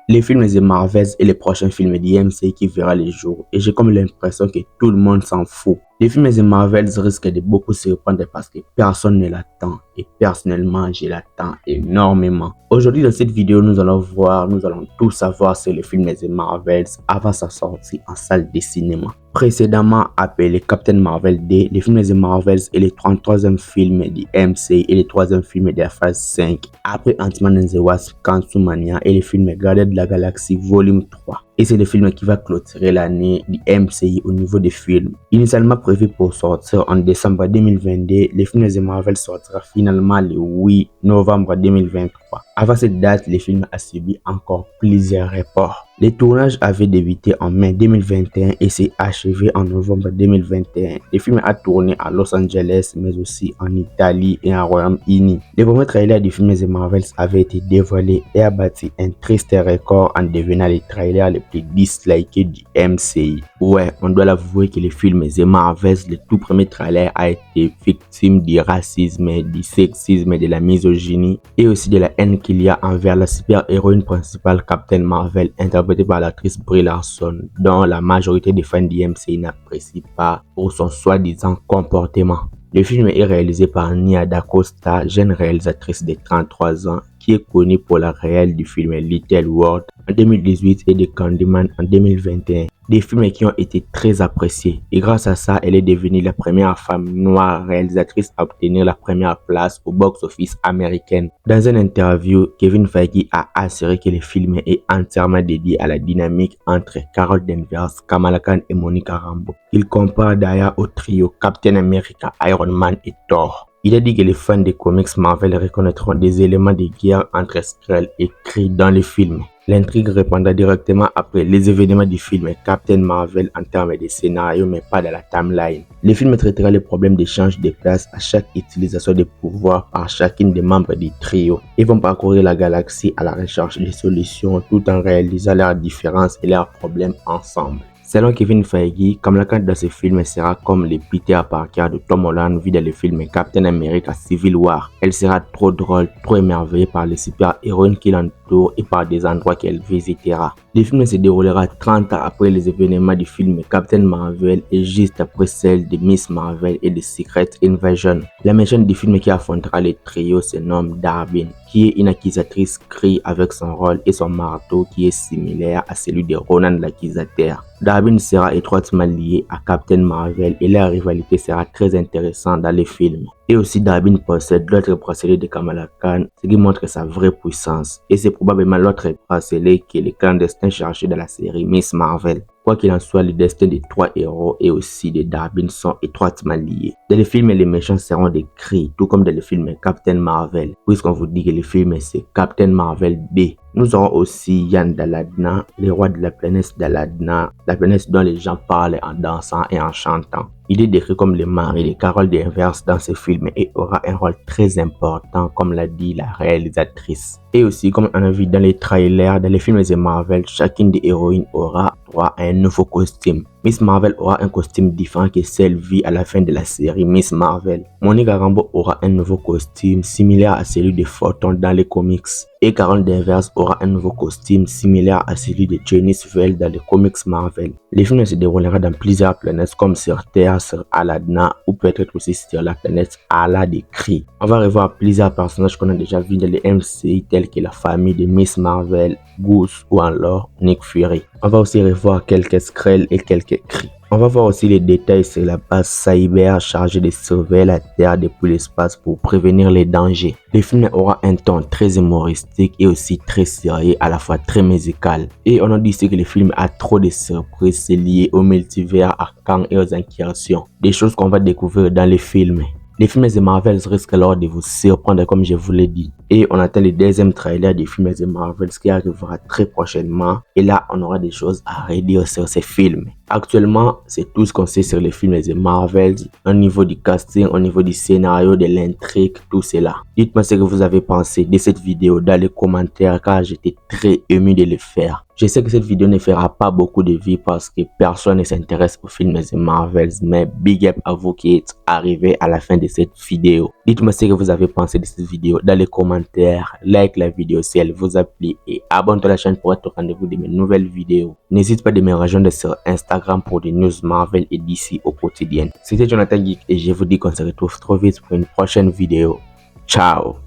les films The Marvels et les prochains films d'IMC qui verra les jours, et j'ai comme l'impression que tout le monde s'en fout. Les films The Marvels risquent de beaucoup se reprendre parce que personne ne l'attend, et personnellement je l'attends énormément. Aujourd'hui dans cette vidéo nous allons tout savoir sur le film The Marvels avant sa sortie en salle de cinéma. Précédemment appelé Captain Marvel 2, les films The Marvels est le 33e film du MCU et le 3e film de la phase 5. Après Ant-Man and the Wasp, Quantumania et le film Gardiens de la Galaxie Volume 3. Et c'est le film qui va clôturer l'année du MCU au niveau des films. Initialement prévu pour sortir en décembre 2022, le film The Marvel sortira finalement le 8 novembre 2023. Avant cette date, le film a subi encore plusieurs reports. Les tournages avaient débuté en mai 2021 et s'est achevé en novembre 2021. Le film a tourné à Los Angeles, mais aussi en Italie et en Royaume-Uni. Le premier trailer du film The Marvels avait été dévoilé et a battu un triste record en devenant le trailer le plus disliké du MCU. Ouais, on doit l'avouer que le film The Marvels, le tout premier trailer, a été victime du racisme, du sexisme, de la misogynie et aussi de la haine qu'il y a envers la super-héroïne principale Captain Marvel, interprétée par l'actrice Brie Larson, dont la majorité des fans du MCU n'apprécient pas pour son soi-disant comportement. Le film est réalisé par Nia DaCosta, jeune réalisatrice de 33 ans, qui est connue pour la réelle du film Little World en 2018 et de Candyman en 2021. Des films qui ont été très appréciés et grâce à ça, elle est devenue la première femme noire réalisatrice à obtenir la première place au box-office américain. Dans une interview, Kevin Feige a assuré que le film est entièrement dédié à la dynamique entre Carol Danvers, Kamala Khan et Monica Rambeau. Il compare d'ailleurs au trio Captain America, Iron Man et Thor. Il a dit que les fans des comics Marvel reconnaîtront des éléments de guerre entre Skrull et Kree dans le film. L'intrigue répondra directement après les événements du film Captain Marvel en termes de scénario mais pas de la timeline. Le film traitera les problèmes d'échange de place à chaque utilisation de pouvoirs par chacune des membres du trio. Ils vont parcourir la galaxie à la recherche de solutions tout en réalisant leurs différences et leurs problèmes ensemble. Selon Kevin Feige, Kamala Khan dans ce film sera comme le Peter Parker de Tom Holland vu dans le film Captain America Civil War. Elle sera trop drôle, trop émerveillée par les super-héroïnes qui l'entourent et par des endroits qu'elle visitera. Le film se déroulera 30 ans après les événements du film Captain Marvel et juste après celle de Miss Marvel et de Secret Invasion. La méchante du film qui affrontera le trio se nomme Darby, qui est une accusatrice Kree avec son rôle et son marteau qui est similaire à celui de Ronan l'accusateur. Darby sera étroitement lié à Captain Marvel et leur rivalité sera très intéressante dans le film. Et aussi Darby possède l'autre bracelet de Kamala Khan, ce qui montre sa vraie puissance. Et c'est probablement l'autre bracelet qui est le clandestin cherché dans la série Miss Marvel. Quoi qu'il en soit, le destin des trois héros et aussi de Darby sont étroitement liés. Dans le film, les méchants seront des Kree, tout comme dans le film Captain Marvel, puisqu'on vous dit que le film c'est Captain Marvel 2. Nous aurons aussi Yan Daladna, le roi de la planète Daladna, la planète dont les gens parlent en dansant et en chantant. Il est décrit comme le mari de Carol Danvers dans ce film et aura un rôle très important comme l'a dit la réalisatrice. Et aussi comme on a vu dans les trailers, dans les films The Marvel, chacune des héroïnes aura droit à un nouveau costume. Miss Marvel aura un costume différent que celle vue à la fin de la série Miss Marvel. Monica Rambeau aura un nouveau costume similaire à celui de Photon dans les comics. Et Carol Danvers aura un nouveau costume similaire à celui de Janice Vale dans les comics Marvel. Le film se déroulera dans plusieurs planètes comme sur Terre, sur Aladna ou peut-être aussi sur la planète Ala de Kree. On va revoir plusieurs personnages qu'on a déjà vus dans les MCU tels que la famille de Miss Marvel, Goose ou alors Nick Fury. On va aussi revoir quelques Skrull et quelques Kree. On va voir aussi les détails sur la base cyber chargée de surveiller la Terre depuis l'espace pour prévenir les dangers. Le film aura un ton très humoristique et aussi très sérieux, à la fois très musical. Et on a dit que le film a trop de surprises liées au multivers, à Kang et aux incursions. Des choses qu'on va découvrir dans le film. Les films The Marvels risquent alors de vous surprendre comme je vous l'ai dit. Et on attend le deuxième trailer des films The Marvels qui arrivera très prochainement. Et là, on aura des choses à redire sur ces films. Actuellement, c'est tout ce qu'on sait sur les films The Marvels, au niveau du casting, au niveau du scénario, de l'intrigue, tout cela. Dites-moi ce que vous avez pensé de cette vidéo dans les commentaires car j'étais très ému de le faire. Je sais que cette vidéo ne fera pas beaucoup de vues parce que personne ne s'intéresse aux films et Marvels, mais big up à vous qui êtes arrivés à la fin de cette vidéo. Dites-moi ce que vous avez pensé de cette vidéo dans les commentaires, like la vidéo si elle vous a plu et abonne-toi à la chaîne pour être au rendez-vous de mes nouvelles vidéos. N'hésite pas de me rejoindre sur Instagram pour des news Marvel et DC au quotidien. C'était Jonathan Geek et je vous dis qu'on se retrouve trop vite pour une prochaine vidéo. Ciao!